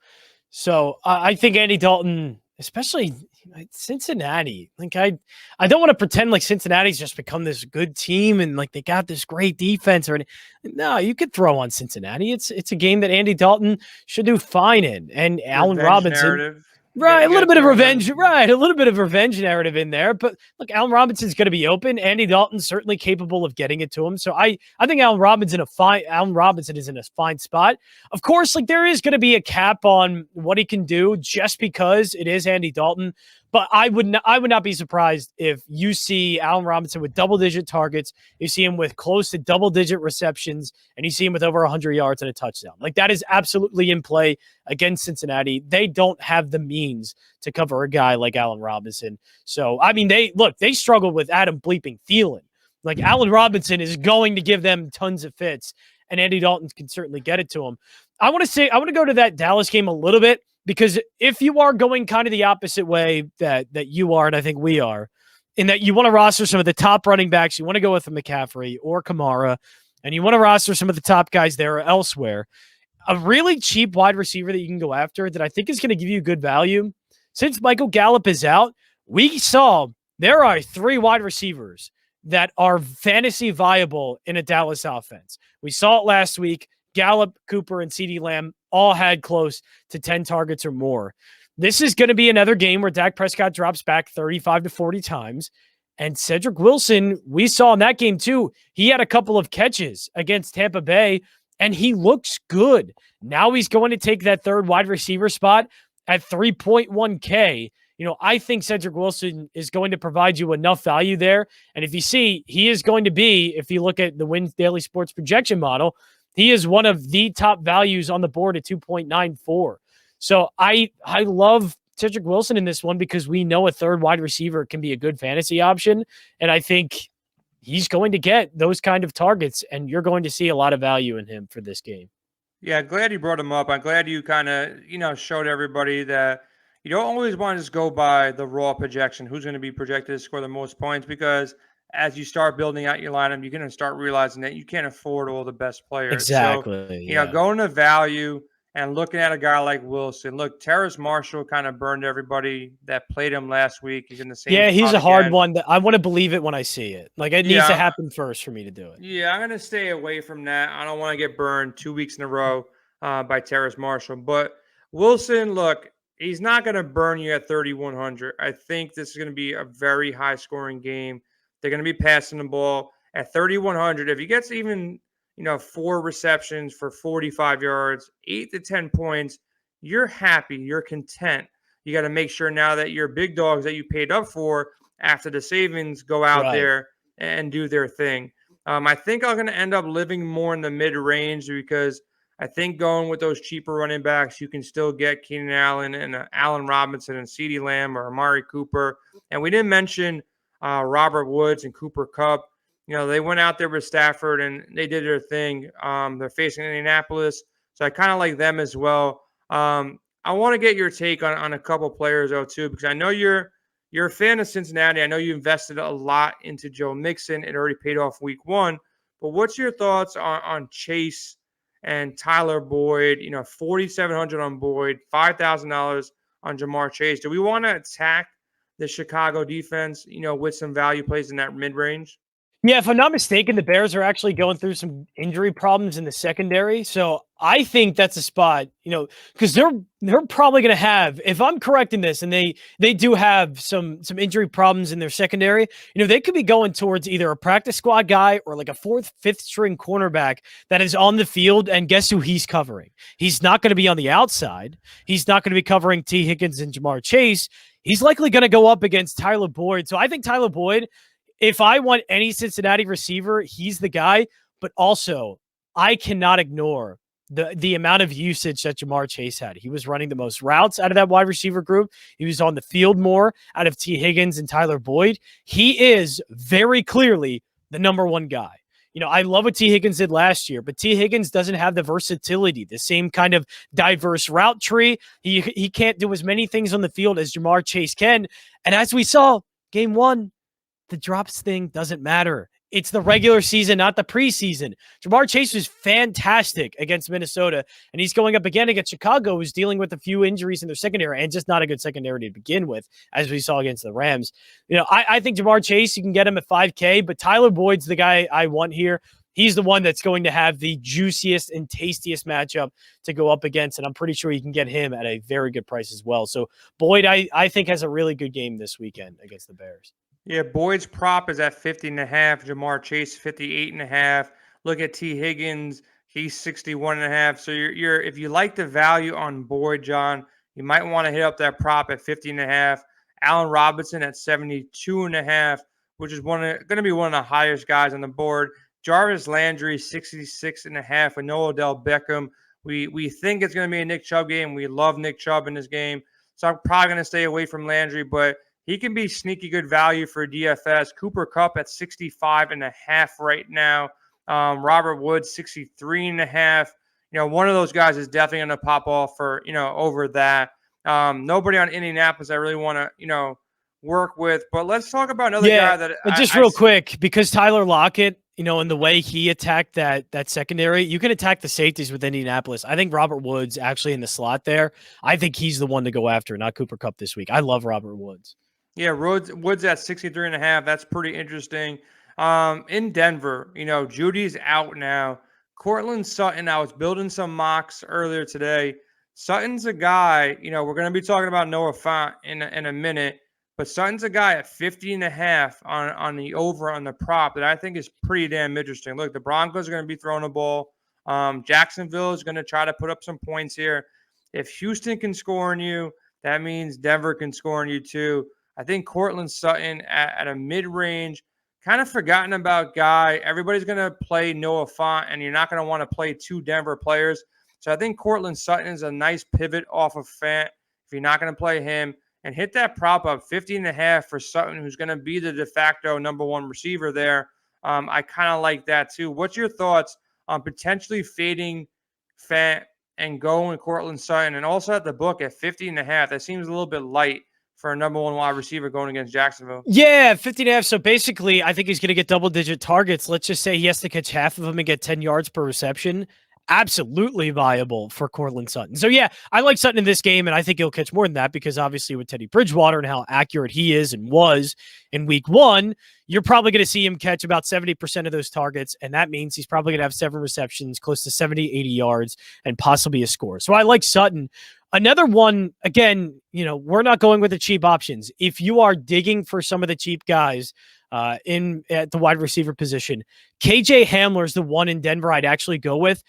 Speaker 1: So I think Andy Dalton, especially Cincinnati, like I don't want to pretend like Cincinnati's just become this good team and like they got this great defense or no, you could throw on Cincinnati. It's a game that Andy Dalton should do fine in, and Allen Robinson.
Speaker 2: Narrative.
Speaker 1: Right, a little bit of revenge. Right, a little bit of revenge narrative in there. But look, Allen Robinson's going to be open. Andy Dalton's certainly capable of getting it to him. So I think Allen Robinson is in a fine spot. Of course, like there is going to be a cap on what he can do just because it is Andy Dalton. But I would not be surprised if you see Allen Robinson with double-digit targets, you see him with close to double-digit receptions, and you see him with over 100 yards and a touchdown. Like that is absolutely in play against Cincinnati. They don't have the means to cover a guy like Allen Robinson. So, I mean, they struggled with Adam bleeping Thielen. Like Allen Robinson is going to give them tons of fits, and Andy Dalton can certainly get it to him. I want to go to that Dallas game a little bit, because if you are going kind of the opposite way that you are, and I think we are, in that you want to roster some of the top running backs, you want to go with a McCaffrey or Kamara, and you want to roster some of the top guys there or elsewhere, a really cheap wide receiver that you can go after that I think is going to give you good value. Since Michael Gallup is out, we saw there are 3 wide receivers that are fantasy viable in a Dallas offense. We saw it last week. Gallup, Cooper, and CeeDee Lamb all had close to 10 targets or more. This is going to be another game where Dak Prescott drops back 35 to 40 times. And Cedric Wilson, we saw in that game too, he had a couple of catches against Tampa Bay, and he looks good. Now he's going to take that third wide receiver spot at 3.1K. I think Cedric Wilson is going to provide you enough value there. And if you see, he is going to be, if you look at the Win Daily Sports projection model, he is one of the top values on the board at 2.94. So I love Cedric Wilson in this one because we know a third wide receiver can be a good fantasy option. And I think he's going to get those kind of targets, and you're going to see a lot of value in him for this game.
Speaker 2: Yeah, glad you brought him up. I'm glad you kind of, showed everybody that you don't always want to just go by the raw projection, who's going to be projected to score the most points, because as you start building out your lineup, you're going to start realizing that you can't afford all the best players.
Speaker 1: Exactly.
Speaker 2: So, going to value and looking at a guy like Wilson. Look, Terrace Marshall kind of burned everybody that played him last week. He's in the same
Speaker 1: Yeah, he's
Speaker 2: spot
Speaker 1: a hard
Speaker 2: again.
Speaker 1: one. That I want to believe it when I see it. Like, it needs to happen first for me to do it.
Speaker 2: Yeah, I'm going to stay away from that. I don't want to get burned 2 weeks in a row by Terrace Marshall. But Wilson, look, he's not going to burn you at 3,100. I think this is going to be a very high-scoring game. They're going to be passing the ball at 3,100. If he gets even, 4 receptions for 45 yards, 8 to 10 points, you're happy. You're content. You got to make sure now that your big dogs that you paid up for after the savings go out there and do their thing. I think I'm going to end up living more in the mid-range because I think going with those cheaper running backs, you can still get Keenan Allen and Allen Robinson and CeeDee Lamb or Amari Cooper. And we didn't mention Robert Woods and Cooper Kupp. They went out there with Stafford and they did their thing. They're facing Indianapolis, so I kind of like them as well. I want to get your take on a couple players, though, too, because I know you're a fan of Cincinnati. I know you invested a lot into Joe Mixon. It already paid off week 1. But what's your thoughts on Chase and Tyler Boyd? 4,700 on Boyd, $5,000 on Jamar Chase. Do we want to attack the Chicago defense, with some value plays in that mid-range?
Speaker 1: Yeah, if I'm not mistaken, the Bears are actually going through some injury problems in the secondary. So I think that's a spot, because they're probably going to have, if I'm correct in this, and they do have some injury problems in their secondary, they could be going towards either a practice squad guy or like a 4th, 5th string cornerback that is on the field. And guess who he's covering? He's not going to be on the outside. He's not going to be covering T. Higgins and Jamar Chase. He's likely going to go up against Tyler Boyd. So I think Tyler Boyd, if I want any Cincinnati receiver, he's the guy. But also, I cannot ignore the amount of usage that Jamar Chase had. He was running the most routes out of that wide receiver group. He was on the field more out of T. Higgins and Tyler Boyd. He is very clearly the number one guy. I love what T. Higgins did last year, but T. Higgins doesn't have the versatility, the same kind of diverse route tree. He can't do as many things on the field as Jamar Chase can. And as we saw, game 1, the drops thing doesn't matter. It's the regular season, not the preseason. Jamar Chase was fantastic against Minnesota, and he's going up again against Chicago, who's dealing with a few injuries in their secondary and just not a good secondary to begin with, as we saw against the Rams. I think Jamar Chase, you can get him at 5K, but Tyler Boyd's the guy I want here. He's the one that's going to have the juiciest and tastiest matchup to go up against, and I'm pretty sure you can get him at a very good price as well. So Boyd, I think, has a really good game this weekend against the Bears.
Speaker 2: Yeah, Boyd's prop is at 50.5. Jamar Chase 58.5. Look at T. Higgins, he's 61.5. So you're if you like the value on Boyd, John, you might want to hit up that prop at 50.5. Allen Robinson at 72.5, which is going to be one of the highest guys on the board. Jarvis Landry 66.5 with no Odell Beckham. We think it's going to be a Nick Chubb game. We love Nick Chubb in this game, so I'm probably going to stay away from Landry, but he can be sneaky good value for DFS. Cooper Kupp at 65.5 right now. Robert Woods 63.5. One of those guys is definitely going to pop off for over that. Nobody on Indianapolis I really want to work with. But let's talk about another guy that
Speaker 1: just real quick, because Tyler Lockett, in the way he attacked that secondary, you can attack the safeties with Indianapolis. I think Robert Woods actually in the slot there. I think he's the one to go after, not Cooper Kupp this week. I love Robert Woods.
Speaker 2: Yeah, Woods at 63.5. That's pretty interesting. In Denver, Judy's out now. Cortland Sutton, I was building some mocks earlier today. Sutton's a guy, we're going to be talking about Noah Fant in a minute. But Sutton's a guy at 50.5 on the over on the prop that I think is pretty damn interesting. Look, the Broncos are going to be throwing the ball. Jacksonville is going to try to put up some points here. If Houston can score on you, that means Denver can score on you too. I think Cortland Sutton at a mid-range, kind of forgotten about guy. Everybody's going to play Noah Fant, and you're not going to want to play two Denver players. So I think Cortland Sutton is a nice pivot off of Fant if you're not going to play him. And hit that prop up 50.5 for Sutton, who's going to be the de facto number one receiver there. I kind of like that too. What's your thoughts on potentially fading Fant and going Cortland Sutton, and also at the book at 50.5? That seems a little bit light for a number one wide receiver going against Jacksonville.
Speaker 1: Yeah, 50.5. So basically, I think he's going to get double-digit targets. Let's just say he has to catch half of them and get 10 yards per reception. Absolutely viable for Cortland Sutton. So yeah, I like Sutton in this game, and I think he'll catch more than that because obviously with Teddy Bridgewater and how accurate he is and was in week one, you're probably going to see him catch about 70% of those targets, and that means he's probably going to have 7 receptions, close to 70, 80 yards, and possibly a score. So I like Sutton. Another one, again, we're not going with the cheap options. If you are digging for some of the cheap guys at the wide receiver position, KJ Hamler is the one in Denver I'd actually go with.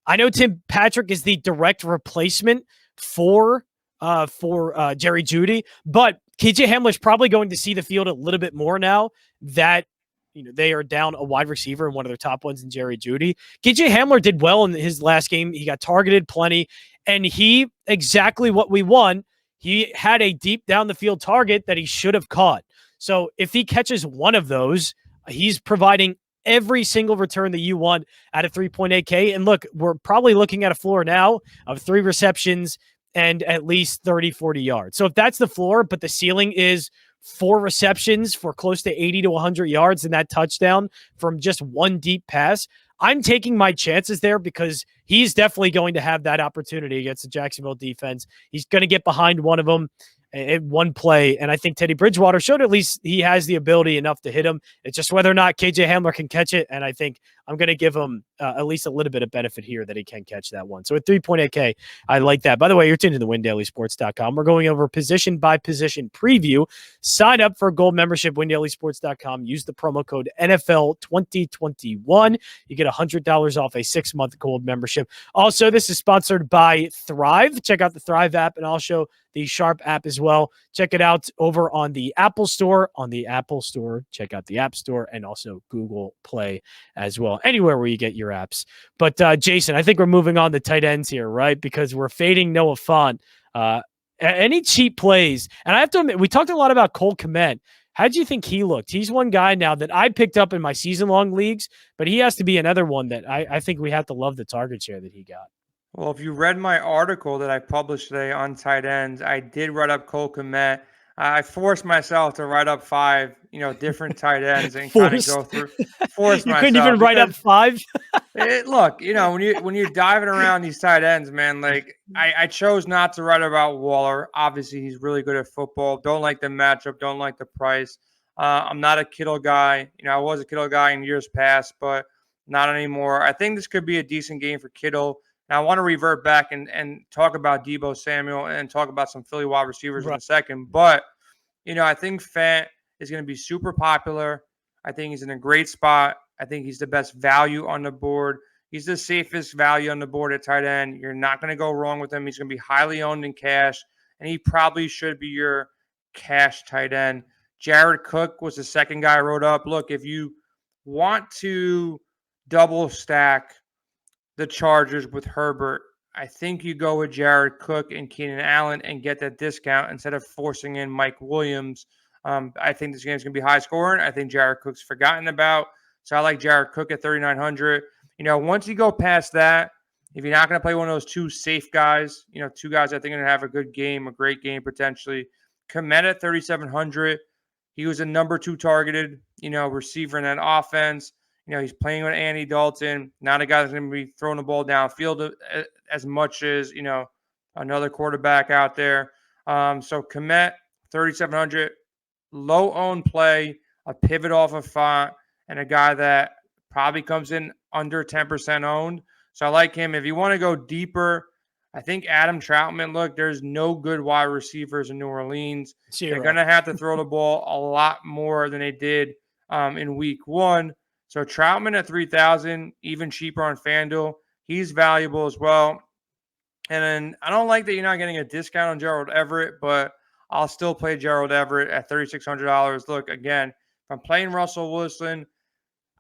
Speaker 1: I know Tim Patrick is the direct replacement for Jerry Jeudy, but KJ Hamler is probably going to see the field a little bit more now that they are down a wide receiver and one of their top ones in Jerry Jeudy. KJ Hamler did well in his last game. He got targeted plenty, and he exactly what we want. He had a deep down the field target that he should have caught. So if he catches one of those, he's providing every single return that you want at a 3.8K. And look, we're probably looking at a floor now of 3 receptions and at least 30, 40 yards. So if that's the floor, but the ceiling is 4 receptions for close to 80 to 100 yards and that touchdown from just one deep pass, I'm taking my chances there because he's definitely going to have that opportunity against the Jacksonville defense. He's going to get behind one of them in one play, and I think Teddy Bridgewater showed at least he has the ability enough to hit him. It's just whether or not KJ Hamler can catch it, and I think I'm going to give him at least a little bit of benefit here that he can catch that one. So at 3.8K, I like that. By the way, you're tuned to the WinDailySports.com. We're going over position-by-position preview. Sign up for a gold membership, WinDailySports.com. Use the promo code NFL2021. You get $100 off a 6-month gold membership. Also, this is sponsored by Thrive. Check out the Thrive app and also the Sharp app as well. Check it out over on the Apple Store. On the Apple Store, check out the App Store and also Google Play as well. Anywhere where you get your apps. But Jason, I think we're moving on to tight ends here, right? Because we're fading Noah Fant. Any cheap plays? And I have to admit, we talked a lot about Cole Kmet. How do you think he looked? He's one guy now that I picked up in my season-long leagues, but he has to be another one that I think we have to love the target share that he got.
Speaker 2: Well, if you read my article that I published today on tight ends, I did write up Cole Kmet. I forced myself to write up 5, different tight ends and kind of go through. Forced
Speaker 1: you
Speaker 2: myself.
Speaker 1: Couldn't even write up 5.
Speaker 2: Look, when you're diving around these tight ends, man, like I chose not to write about Waller. Obviously, he's really good at football. Don't like the matchup. Don't like the price. I'm not a Kittle guy. I was a Kittle guy in years past, but not anymore. I think this could be a decent game for Kittle. Now, I want to revert back and talk about Deebo Samuel and talk about some Philly wide receivers in a second. But, I think Fant is going to be super popular. I think he's in a great spot. I think he's the best value on the board. He's the safest value on the board at tight end. You're not going to go wrong with him. He's going to be highly owned in cash, and he probably should be your cash tight end. Jared Cook was the second guy I wrote up. Look, if you want to double stack the Chargers with Herbert, I think you go with Jared Cook and Keenan Allen and get that discount instead of forcing in Mike Williams. I think this game is going to be high scoring. I think Jared Cook's forgotten about. So I like Jared Cook at 3,900. Once you go past that, if you're not going to play one of those 2 safe guys, 2 guys I think are going to have a good game, a great game potentially. Kmet at 3,700. He was a number 2 targeted, receiver in that offense. He's playing with Andy Dalton. Not a guy that's going to be throwing the ball downfield as much as, another quarterback out there. So Kmet, 3,700, low-owned play, a pivot off of Font, and a guy that probably comes in under 10% owned. So I like him. If you want to go deeper, I think Adam Troutman, look, there's no good wide receivers in New Orleans. They're
Speaker 1: 0.
Speaker 2: going to have to throw the ball a lot more than they did in week 1. So Troutman at 3,000, even cheaper on Fanduel. He's valuable as well. And then I don't like that you're not getting a discount on Gerald Everett, but I'll still play Gerald Everett at $3,600. Look, again, if I'm playing Russell Wilson,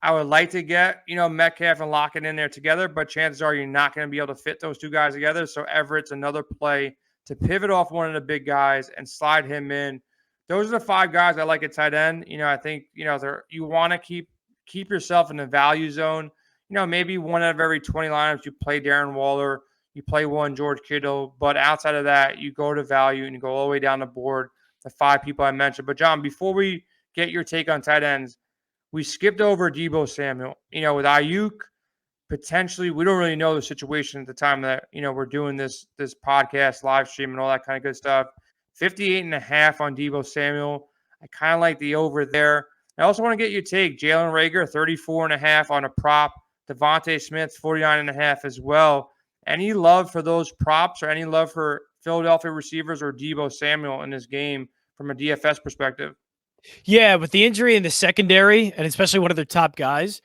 Speaker 2: I would like to get, Metcalf and lock it in there together, but chances are you're not going to be able to fit those two guys together. So Everett's another play to pivot off one of the big guys and slide him in. Those are the 5 guys I like at tight end. I think, you want to keep yourself in the value zone. Maybe one out of every 20 lineups you play Darren Waller, you play one George Kittle, but outside of that, you go to value and you go all the way down the board, the 5 people I mentioned. But John, before we get your take on tight ends, we skipped over Deebo Samuel. With Ayuk, potentially, we don't really know the situation at the time that, we're doing this podcast, live stream, and all that kind of good stuff. 58.5 on Deebo Samuel. I kind of like the over there. I also want to get your take. Jalen Wrecker, 34.5 on a prop. Devontae Smith, 49.5 as well. Any love for those props or any love for Philadelphia receivers or Deebo Samuel in this game from a DFS perspective?
Speaker 1: Yeah, with the injury in the secondary, and especially one of their top guys,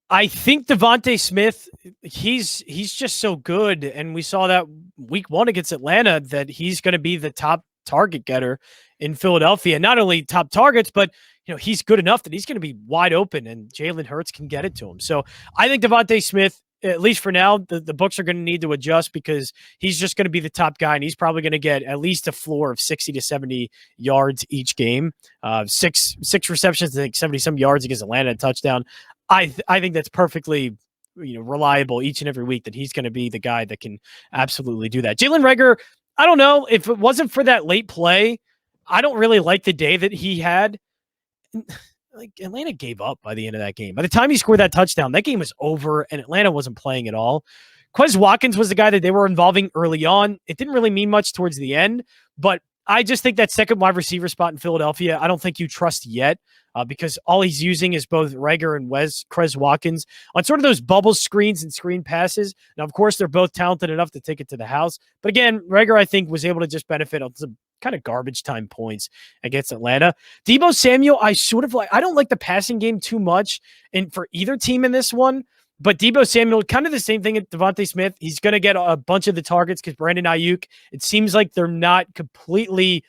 Speaker 1: I think Devontae Smith, he's just so good, and we saw that week 1 against Atlanta that he's going to be the top target getter in Philadelphia. Not only top targets, but he's good enough that he's going to be wide open, and Jalen Hurts can get it to him. So I think Devontae Smith, at least for now, the books are going to need to adjust because he's just going to be the top guy, and he's probably going to get at least a floor of 60 to 70 yards each game. Six receptions, I think 70-some yards against Atlanta, a touchdown. I think that's perfectly reliable each and every week that he's going to be the guy that can absolutely do that. Jalen Wrecker, I don't know. If it wasn't for that late play, I don't really like the day that he had. Like, Atlanta gave up by the end of that game. By the time he scored that touchdown, that game was over, and Atlanta wasn't playing at all. Quez Watkins was the guy that they were involving early on. It didn't really mean much towards the end, but I just think that second wide receiver spot in Philadelphia, I don't think you trust yet because all he's using is both Reagor and Quez Watkins on sort of those bubble screens and screen passes. Now, of course, they're both talented enough to take it to the house. But again, Reagor, I think, was able to just benefit on some kind of garbage time points against Atlanta. Deebo Samuel, I don't like the passing game too much and for either team in this one. But Deebo Samuel, kind of the same thing at Devontae Smith. He's going to get a bunch of the targets because Brandon Ayuk, it seems like they're not completely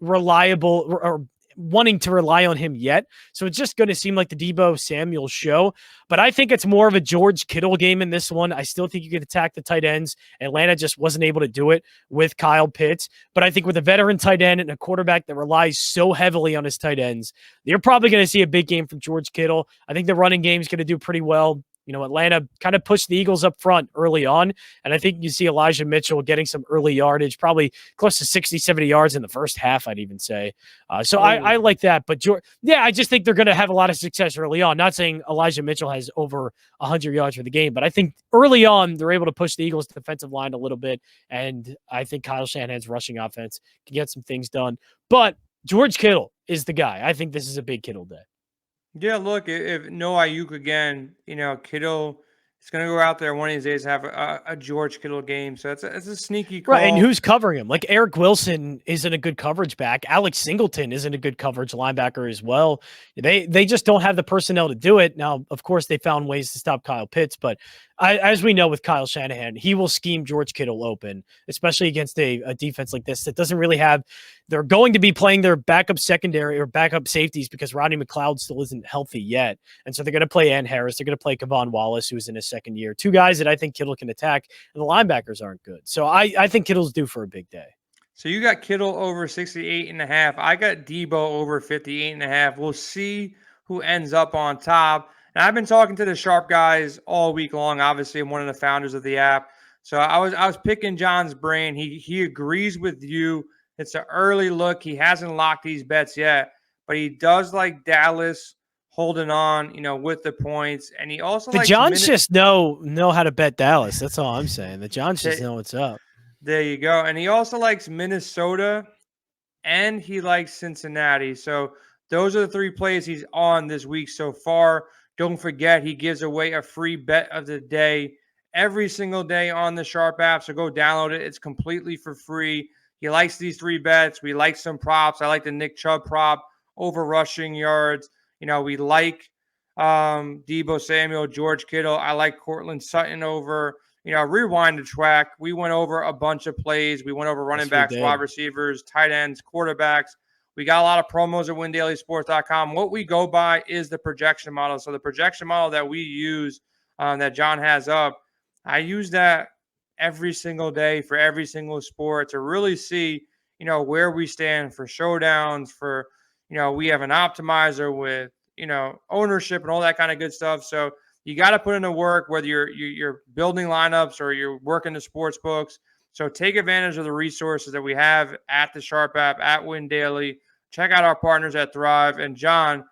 Speaker 1: reliable or wanting to rely on him yet. So it's just going to seem like the Deebo Samuel show. But I think it's more of a George Kittle game in this one. I still think you could attack the tight ends. Atlanta just wasn't able to do it with Kyle Pitts. But I think with a veteran tight end and a quarterback that relies so heavily on his tight ends, you're probably going to see a big game from George Kittle. I think the running game is going to do pretty well. Atlanta kind of pushed the Eagles up front early on, and I think you see Elijah Mitchell getting some early yardage, probably close to 60, 70 yards in the first half, I'd even say. I like that. But, I just think they're going to have a lot of success early on. Not saying Elijah Mitchell has over 100 yards for the game, but I think early on they're able to push the Eagles' defensive line a little bit, and I think Kyle Shanahan's rushing offense can get some things done. But George Kittle is the guy. I think this is a big Kittle day.
Speaker 2: Yeah, look, if no Ayuk again, Kittle is going to go out there one of these days have a George Kittle game. So it's a sneaky call.
Speaker 1: Right, and who's covering him? Like Eric Wilson isn't a good coverage back. Alex Singleton isn't a good coverage linebacker as well. They just don't have the personnel to do it. Now, of course, they found ways to stop Kyle Pitts, but as we know with Kyle Shanahan, he will scheme George Kittle open, especially against a defense like this that doesn't really have – they're going to be playing their backup secondary or backup safeties because Rodney McLeod still isn't healthy yet. And so they're going to play Ant Harris. They're going to play Kevon Wallace, who's in his second year. Two guys that I think Kittle can attack, and the linebackers aren't good. So I think Kittle's due for a big day.
Speaker 2: So you got Kittle over 68.5. I got Deebo over 58.5. We'll see who ends up on top. And I've been talking to the sharp guys all week long. Obviously, I'm one of the founders of the app. So I was picking John's brain. He agrees with you. It's an early look. He hasn't locked these bets yet, but he does like Dallas holding on, with the points. And he also
Speaker 1: the Johns just know how to bet Dallas. That's all I'm saying. The Johns just know what's up.
Speaker 2: There you go. And he also likes Minnesota and he likes Cincinnati. So those are the 3 plays he's on this week so far. Don't forget, he gives away a free bet of the day every single day on the Sharp app. So go download it. It's completely for free. He likes these 3 bets. We like some props. I like the Nick Chubb prop over rushing yards. We like Deebo Samuel, George Kittle. I like Cortland Sutton over. Rewind the track. We went over a bunch of plays. We went over running backs, wide receivers, tight ends, quarterbacks. We got a lot of promos at windailysports.com. What we go by is the projection model. So the projection model that we use that John has up, I use that every single day for every single sport to really see, where we stand for showdowns, for, we have an optimizer with, ownership and all that kind of good stuff. So you got to put in the work, whether you're building lineups or you're working the sports books. So take advantage of the resources that we have at the Sharp app, at Win Daily. Check out our partners at Thrive. And John,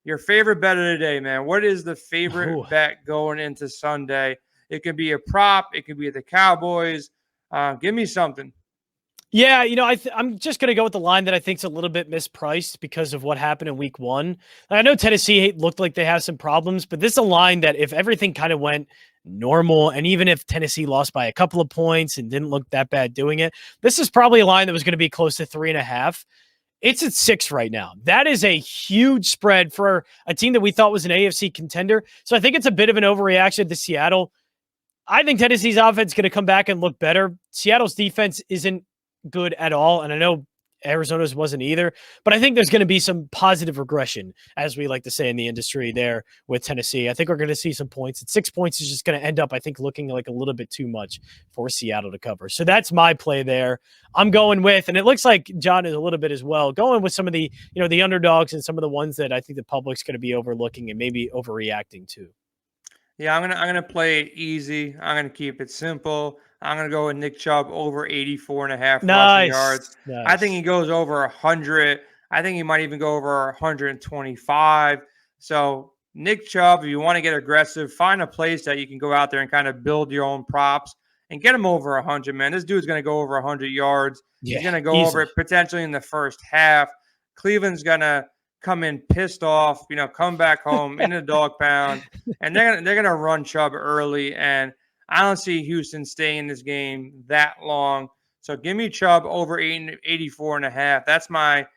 Speaker 2: your favorite bet of the day, man. What is the favorite bet going into Sunday? It could be a prop. It could be the Cowboys. Give me something.
Speaker 1: Yeah, I'm just going to go with the line that I think is a little bit mispriced because of what happened in week 1. I know Tennessee looked like they have some problems, but this is a line that if everything kind of went normal, and even if Tennessee lost by a couple of points and didn't look that bad doing it, this is probably a line that was going to be close to 3.5. It's at 6 right now. That is a huge spread for a team that we thought was an AFC contender. So I think it's a bit of an overreaction to Seattle. I think Tennessee's offense is going to come back and look better. Seattle's defense isn't good at all, and I know Arizona's wasn't either, but I think there's going to be some positive regression, as we like to say in the industry there with Tennessee. I think we're going to see some points. And 6 points is just going to end up, I think, looking like a little bit too much for Seattle to cover. So that's my play there. I'm going with, and it looks like John is a little bit as well, going with some of the, the underdogs and some of the ones that I think the public's going to be overlooking and maybe overreacting to.
Speaker 2: Yeah, I'm gonna play it easy. I'm gonna keep it simple. I'm gonna go with Nick Chubb over 84.5 rushing yards.
Speaker 1: Nice.
Speaker 2: I think he goes over 100. I think he might even go over 125. So Nick Chubb, if you want to get aggressive, find a place that you can go out there and kind of build your own props and get him over 100. Man, this dude's gonna go over 100 yards. He's gonna go over it potentially in the first half. Cleveland's gonna come in pissed off, come back home in the dog pound, and they're gonna run Chubb early. And I don't see Houston staying in this game that long. So give me Chubb over 84.5. That's my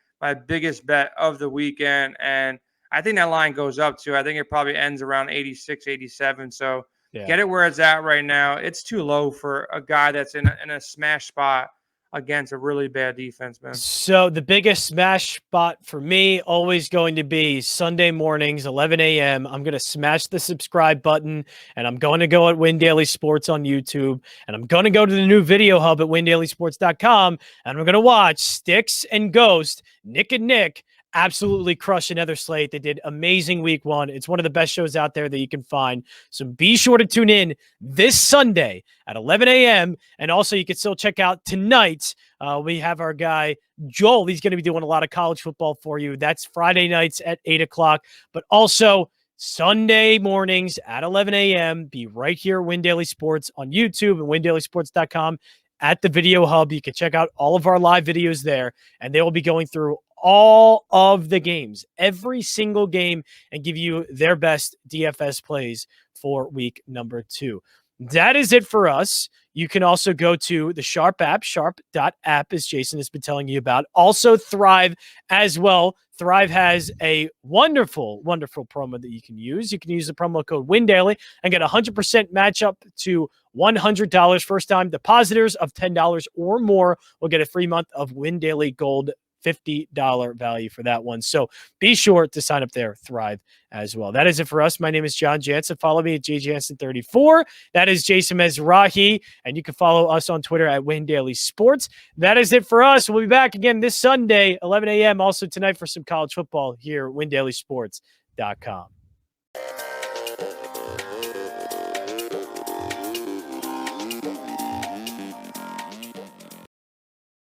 Speaker 2: biggest bet of the weekend. And I think that line goes up too. I think it probably ends around 86, 87. So get it where it's at right now. It's too low for a guy that's in a smash spot against a really bad defense, man.
Speaker 1: So the biggest smash spot for me always going to be Sunday mornings, 11 a.m. I'm going to smash the subscribe button, and I'm going to go at Win Daily Sports on YouTube, and I'm going to go to the new video hub at windailysports.com, and I'm going to watch Sticks and Ghost, Nick and Nick, absolutely crush another slate. They did amazing week 1. It's one of the best shows out there that you can find. So be sure to tune in this Sunday at 11 a.m. And also you can still check out tonight. We have our guy, Joel. He's going to be doing a lot of college football for you. That's Friday nights at 8 o'clock, but also Sunday mornings at 11 a.m. Be right here at Win Daily Sports on YouTube and windailysports.com at the video hub. You can check out all of our live videos there, and they will be going through all of the games, every single game, and give you their best DFS plays for week number 2. That is it for us. You can also go to the Sharp app, sharp.app, as Jason has been telling you about. Also Thrive as well. Thrive has a wonderful, wonderful promo that you can use. You can use the promo code WINDAILY and get 100% match up to $100. First-time depositors of $10 or more will get a free month of Win Daily Gold, $50 value for that one. So be sure to sign up there, Thrive as well. That is it for us. My name is John Jansen. Follow me at jjansen34. That is Jason Mezrahi, and you can follow us on Twitter at Win Daily Sports. That is it for us. We'll be back again this Sunday, 11 a.m. Also tonight for some college football here at windailysports.com.